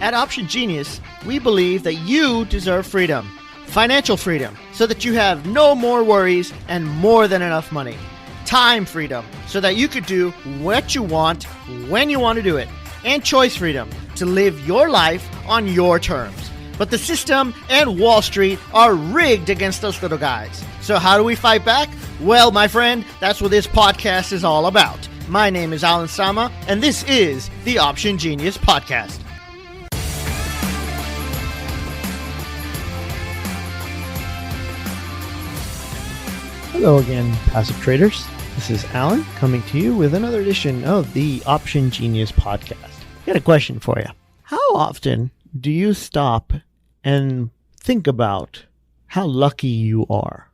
At Option Genius, we believe that you deserve freedom, financial freedom, so that you have no more worries and more than enough money. Time freedom, so that you could do what you want, when you want to do it. And choice freedom, to live your life on your terms. But the system and Wall Street are rigged against those little guys. So how do we fight back? Well, my friend, that's what this podcast is all about. My name is Alan Sama, and this is the Option Genius Podcast. Hello again, passive traders. This is Alan coming to you with another edition of the Option Genius Podcast. I got a question for you. How often do you stop and think about how lucky you are?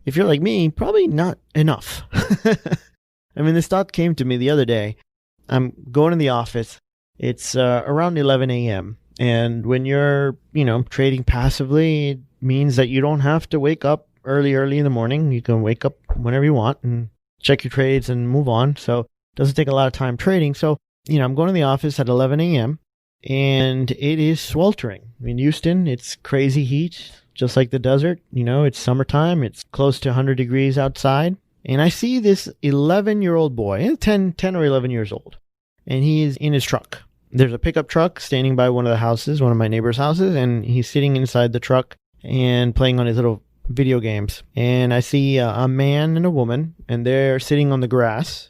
If you're like me, probably not enough. I mean, this thought came to me the other day. I'm going to the office. It's around 11 a.m. And when you're, trading passively, it means that you don't have to wake up early in the morning. You can wake up whenever you want and check your trades and move on. So it doesn't take a lot of time trading. So, I'm going to the office at 11 a.m. and it is sweltering. In Houston, it's crazy heat, just like the desert. It's summertime. It's close to 100 degrees outside. And I see this 11-year-old boy, 10 or 11 years old, and he is in his truck. There's a pickup truck standing by one of the houses, one of my neighbor's houses, and he's sitting inside the truck and playing on his little video games. And I see a man and a woman, and they're sitting on the grass,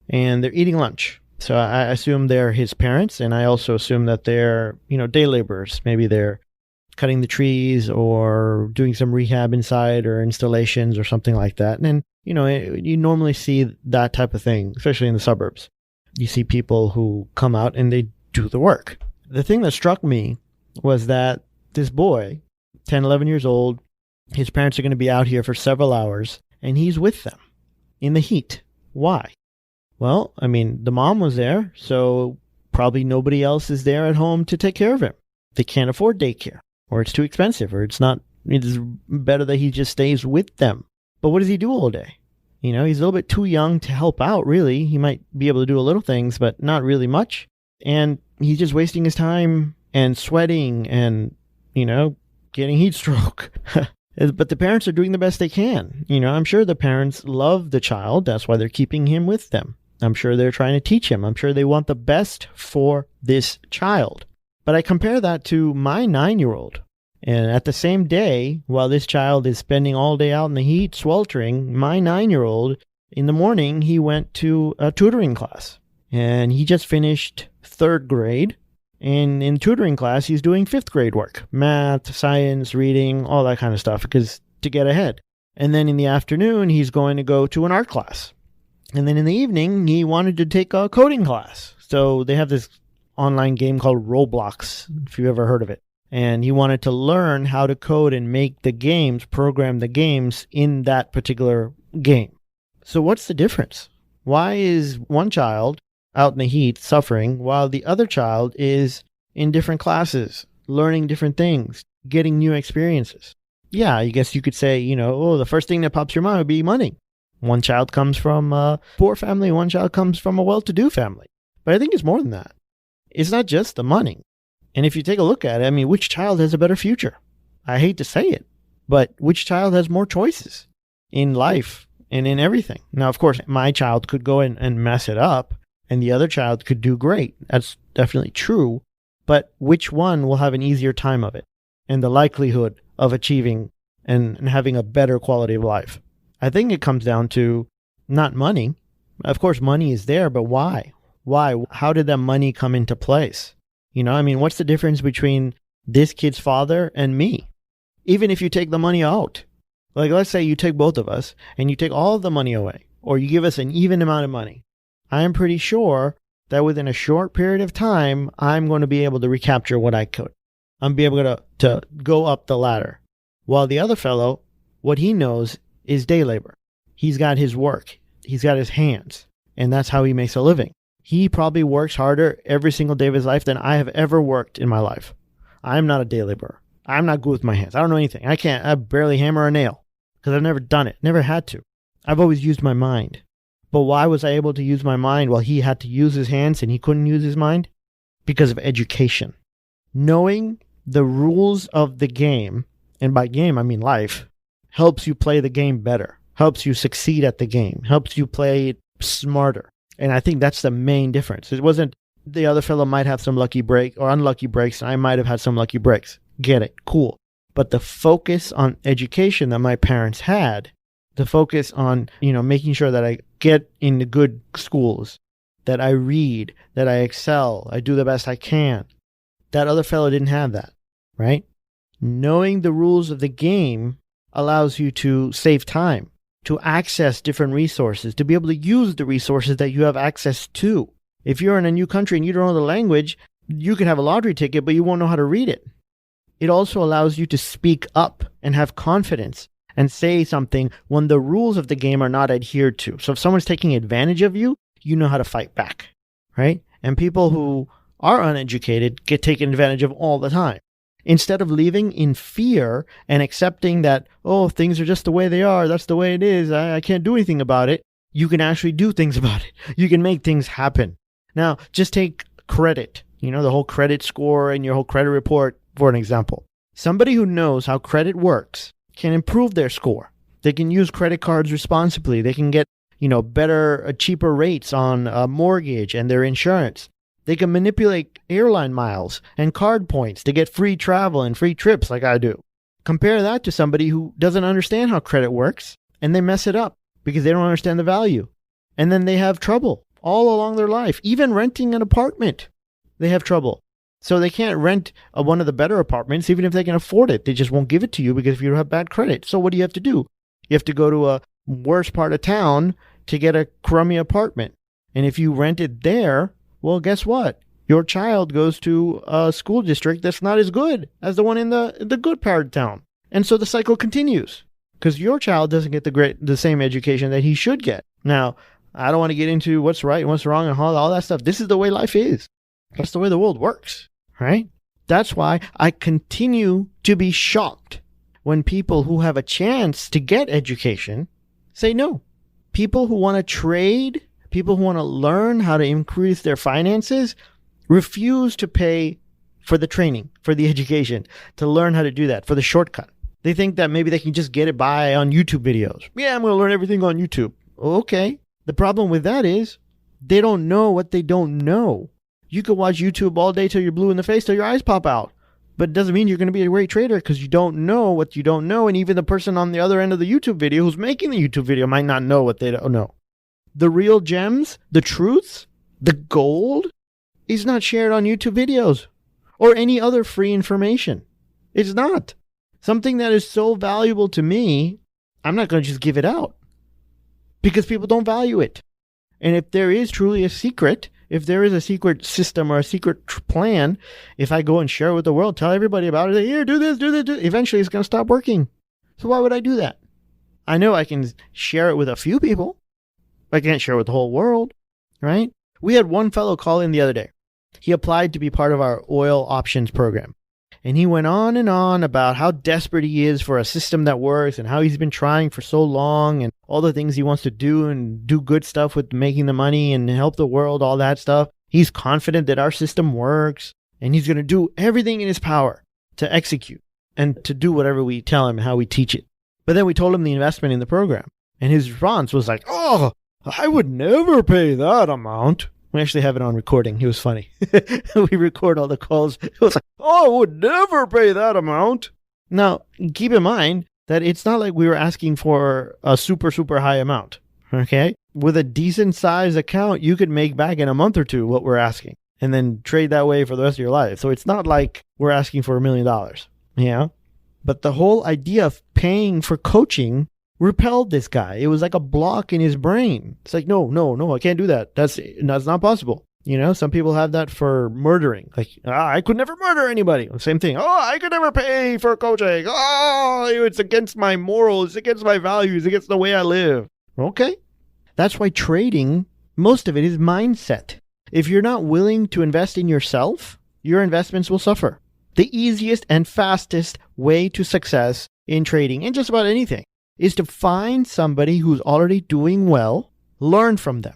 and they're eating lunch. So I assume they're his parents, and I also assume that they're, day laborers. Maybe they're cutting the trees or doing some rehab inside or installations or something like that. And then, you normally see that type of thing, especially in the suburbs. You see people who come out and they do the work. The thing that struck me was that this boy, 10, 11 years old, his parents are going to be out here for several hours, and he's with them in the heat. Why? Well, the mom was there, so probably nobody else is there at home to take care of him. They can't afford daycare, or it's too expensive, or it's better that he just stays with them. But what does he do all day? He's a little bit too young to help out, really. He might be able to do a little things, but not really much. And he's just wasting his time and sweating and, getting heat stroke. But the parents are doing the best they can. I'm sure the parents love the child. That's why they're keeping him with them. I'm sure they're trying to teach him. I'm sure they want the best for this child. But I compare that to my 9-year-old. And at the same day, while this child is spending all day out in the heat, sweltering, my 9-year-old, in the morning, he went to a tutoring class. And he just finished 3rd grade. And in tutoring class, he's doing 5th grade work. Math, science, reading, all that kind of stuff, because to get ahead. And then in the afternoon, he's going to go to an art class. And then in the evening, he wanted to take a coding class. So they have this online game called Roblox, if you've ever heard of it. And he wanted to learn how to code and make the games, program the games in that particular game. So what's the difference? Why is one child out in the heat suffering while the other child is in different classes, learning different things, getting new experiences? Yeah, I guess you could say, the first thing that pops your mind would be money. One child comes from a poor family, one child comes from a well-to-do family. But I think it's more than that. It's not just the money. And if you take a look at it, which child has a better future? I hate to say it, but which child has more choices in life and in everything? Now, of course, my child could go and mess it up, and the other child could do great. That's definitely true. But which one will have an easier time of it and the likelihood of achieving and having a better quality of life? I think it comes down to not money. Of course, money is there, but why? Why? How did that money come into place? What's the difference between this kid's father and me? Even if you take the money out. Like, let's say you take both of us and you take all of the money away, or you give us an even amount of money. I am pretty sure that within a short period of time, I'm going to be able to recapture what I could. I'm be able to go up the ladder. While the other fellow, what he knows is day labor. He's got his work. He's got his hands. And that's how he makes a living. He probably works harder every single day of his life than I have ever worked in my life. I'm not a day laborer. I'm not good with my hands. I don't know anything. I barely hammer a nail because I've never done it. Never had to. I've always used my mind. But why was I able to use my mind while he had to use his hands and he couldn't use his mind? Because of education. Knowing the rules of the game, and by game I mean life, helps you play the game better, helps you succeed at the game, helps you play it smarter. And I think that's the main difference. It wasn't the other fellow might have some lucky break or unlucky breaks, and I might have had some lucky breaks. Get it, cool. But the focus on education that my parents had, the focus on, making sure that I get into good schools, that I read, that I excel, I do the best I can. That other fellow didn't have that, right? Knowing the rules of the game allows you to save time, to access different resources, to be able to use the resources that you have access to. If you're in a new country and you don't know the language, you can have a lottery ticket, but you won't know how to read it. It also allows you to speak up and have confidence and say something when the rules of the game are not adhered to. So if someone's taking advantage of you, you know how to fight back, right? And people who are uneducated get taken advantage of all the time. Instead of living in fear and accepting that, oh, things are just the way they are, that's the way it is, I can't do anything about it, you can actually do things about it. You can make things happen. Now, just take credit, the whole credit score and your whole credit report, for an example. Somebody who knows how credit works can improve their score. They can use credit cards responsibly. They can get, better, cheaper rates on a mortgage and their insurance. They can manipulate airline miles and card points to get free travel and free trips like I do. Compare that to somebody who doesn't understand how credit works and they mess it up because they don't understand the value. And then they have trouble all along their life. Even renting an apartment, they have trouble. So they can't rent one of the better apartments even if they can afford it. They just won't give it to you because you have bad credit. So what do you have to do? You have to go to a worse part of town to get a crummy apartment. And if you rent it there, well, guess what? Your child goes to a school district that's not as good as the one in the good part of town. And so the cycle continues because your child doesn't get the same education that he should get. Now, I don't want to get into what's right and what's wrong and all that stuff. This is the way life is. That's the way the world works, right? That's why I continue to be shocked when people who have a chance to get education say no. People who want to trade, people who want to learn how to increase their finances, refuse to pay for the training, for the education, to learn how to do that, for the shortcut. They think that maybe they can just get it by on YouTube videos. Yeah, I'm going to learn everything on YouTube. Okay. The problem with that is they don't know what they don't know. You could watch YouTube all day till you're blue in the face, till your eyes pop out. But it doesn't mean you're going to be a great trader because you don't know what you don't know. And even the person on the other end of the YouTube video who's making the YouTube video might not know what they don't know. The real gems, the truths, the gold is not shared on YouTube videos or any other free information. It's not. Something that is so valuable to me, I'm not going to just give it out because people don't value it. And if there is truly a secret, if there is a secret system or a secret plan, if I go and share it with the world, tell everybody about it, say, here, do this, eventually it's going to stop working. So why would I do that? I know I can share it with a few people. I can't share it with the whole world, right? We had one fellow call in the other day. He applied to be part of our oil options program. And he went on and on about how desperate he is for a system that works and how he's been trying for so long and all the things he wants to do and do good stuff with making the money and help the world, all that stuff. He's confident that our system works and he's going to do everything in his power to execute and to do whatever we tell him, how we teach it. But then we told him the investment in the program. And his response was like, oh, I would never pay that amount. We actually have it on recording. He was funny. We record all the calls. It was like, oh, I would never pay that amount. Now, keep in mind that it's not like we were asking for a super, super high amount. Okay? With a decent size account, you could make back in a month or two what we're asking and then trade that way for the rest of your life. So it's not like we're asking for $1 million. Yeah? But the whole idea of paying for coaching repelled this guy. It was like a block in his brain. It's like, no, I can't do that. That's not possible. Some people have that for murdering. Like, I could never murder anybody. Same thing. Oh, I could never pay for coaching. Oh, it's against my morals. It's against my values. It's against the way I live. Okay. That's why trading, most of it is mindset. If you're not willing to invest in yourself, your investments will suffer. The easiest and fastest way to success in trading, in just about anything, is to find somebody who's already doing well, learn from them.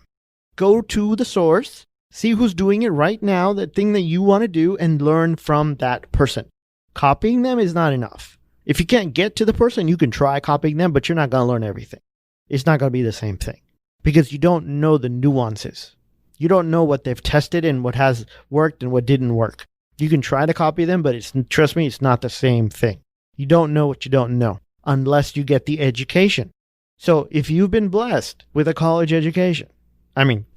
Go to the source See who's doing it right now, that thing that you want to do, and learn from that person. Copying them is not enough. If you can't get to the person, you can try copying them, but you're not going to learn everything. It's not going to be the same thing because you don't know the nuances. You don't know what they've tested and what has worked and what didn't work. You can try to copy them, but trust me, it's not the same thing. You don't know what you don't know unless you get the education. So if you've been blessed with a college education,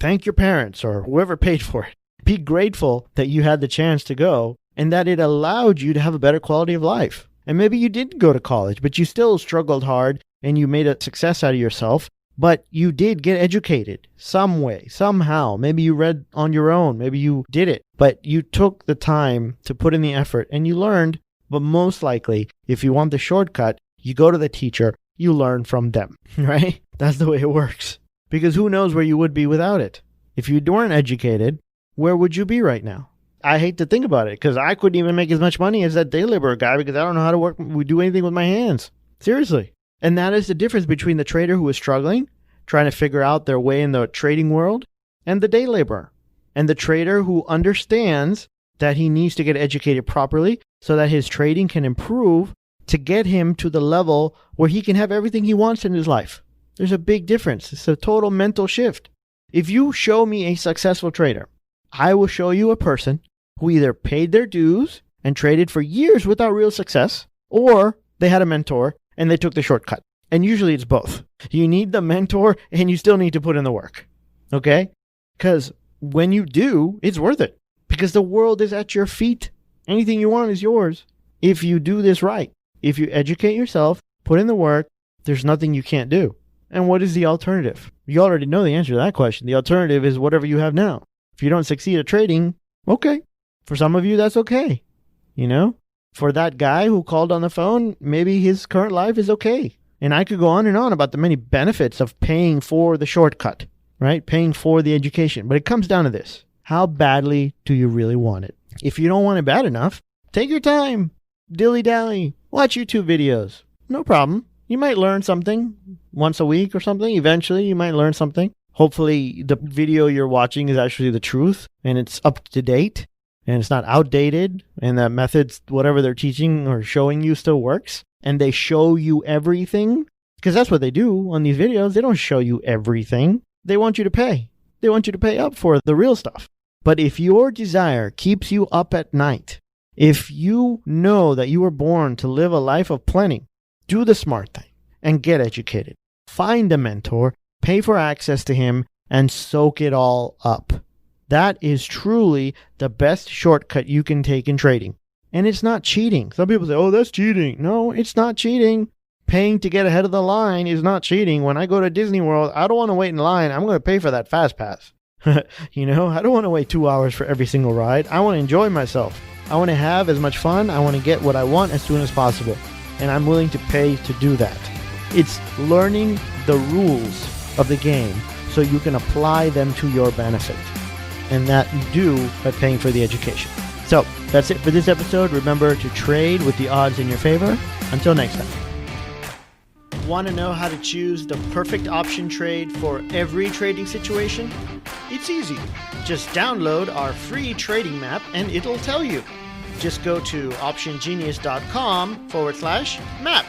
thank your parents or whoever paid for it. Be grateful that you had the chance to go and that it allowed you to have a better quality of life. And maybe you didn't go to college, but you still struggled hard and you made a success out of yourself. But you did get educated some way, somehow. Maybe you read on your own. Maybe you did it. But you took the time to put in the effort and you learned. But most likely, if you want the shortcut, you go to the teacher, you learn from them, right? That's the way it works. Because who knows where you would be without it? If you weren't educated, where would you be right now? I hate to think about it because I couldn't even make as much money as that day laborer guy because I don't know how to do anything with my hands. Seriously. And that is the difference between the trader who is struggling, trying to figure out their way in the trading world, and the day laborer. And the trader who understands that he needs to get educated properly so that his trading can improve to get him to the level where he can have everything he wants in his life. There's a big difference. It's a total mental shift. If you show me a successful trader, I will show you a person who either paid their dues and traded for years without real success, or they had a mentor and they took the shortcut. And usually it's both. You need the mentor and you still need to put in the work. Okay? Because when you do, it's worth it. Because the world is at your feet. Anything you want is yours. If you do this right. If you educate yourself, put in the work, there's nothing you can't do. And what is the alternative? You already know the answer to that question. The alternative is whatever you have now. If you don't succeed at trading, okay. For some of you, that's okay. For that guy who called on the phone, maybe his current life is okay. And I could go on and on about the many benefits of paying for the shortcut, right? Paying for the education. But it comes down to this. How badly do you really want it? If you don't want it bad enough, take your time. Dilly-dally. Watch YouTube videos. No problem. You might learn something once a week or something. Eventually, you might learn something. Hopefully, the video you're watching is actually the truth and it's up to date. And it's not outdated, and the methods, whatever they're teaching or showing you still works, and they show you everything, because that's what they do on these videos. They don't show you everything. They want you to pay. They want you to pay up for the real stuff. But if your desire keeps you up at night, if you know that you were born to live a life of plenty, do the smart thing and get educated. Find a mentor, pay for access to him, and soak it all up. That is truly the best shortcut you can take in trading. And it's not cheating. Some people say, oh, that's cheating. No, it's not cheating. Paying to get ahead of the line is not cheating. When I go to Disney World, I don't want to wait in line. I'm going to pay for that fast pass. I don't want to wait 2 hours for every single ride. I want to enjoy myself. I want to have as much fun. I want to get what I want as soon as possible. And I'm willing to pay to do that. It's learning the rules of the game so you can apply them to your benefit. And that you do by paying for the education. So that's it for this episode. Remember to trade with the odds in your favor. Until next time. Want to know how to choose the perfect option trade for every trading situation? It's easy. Just download our free trading map and it'll tell you. Just go to optiongenius.com/map.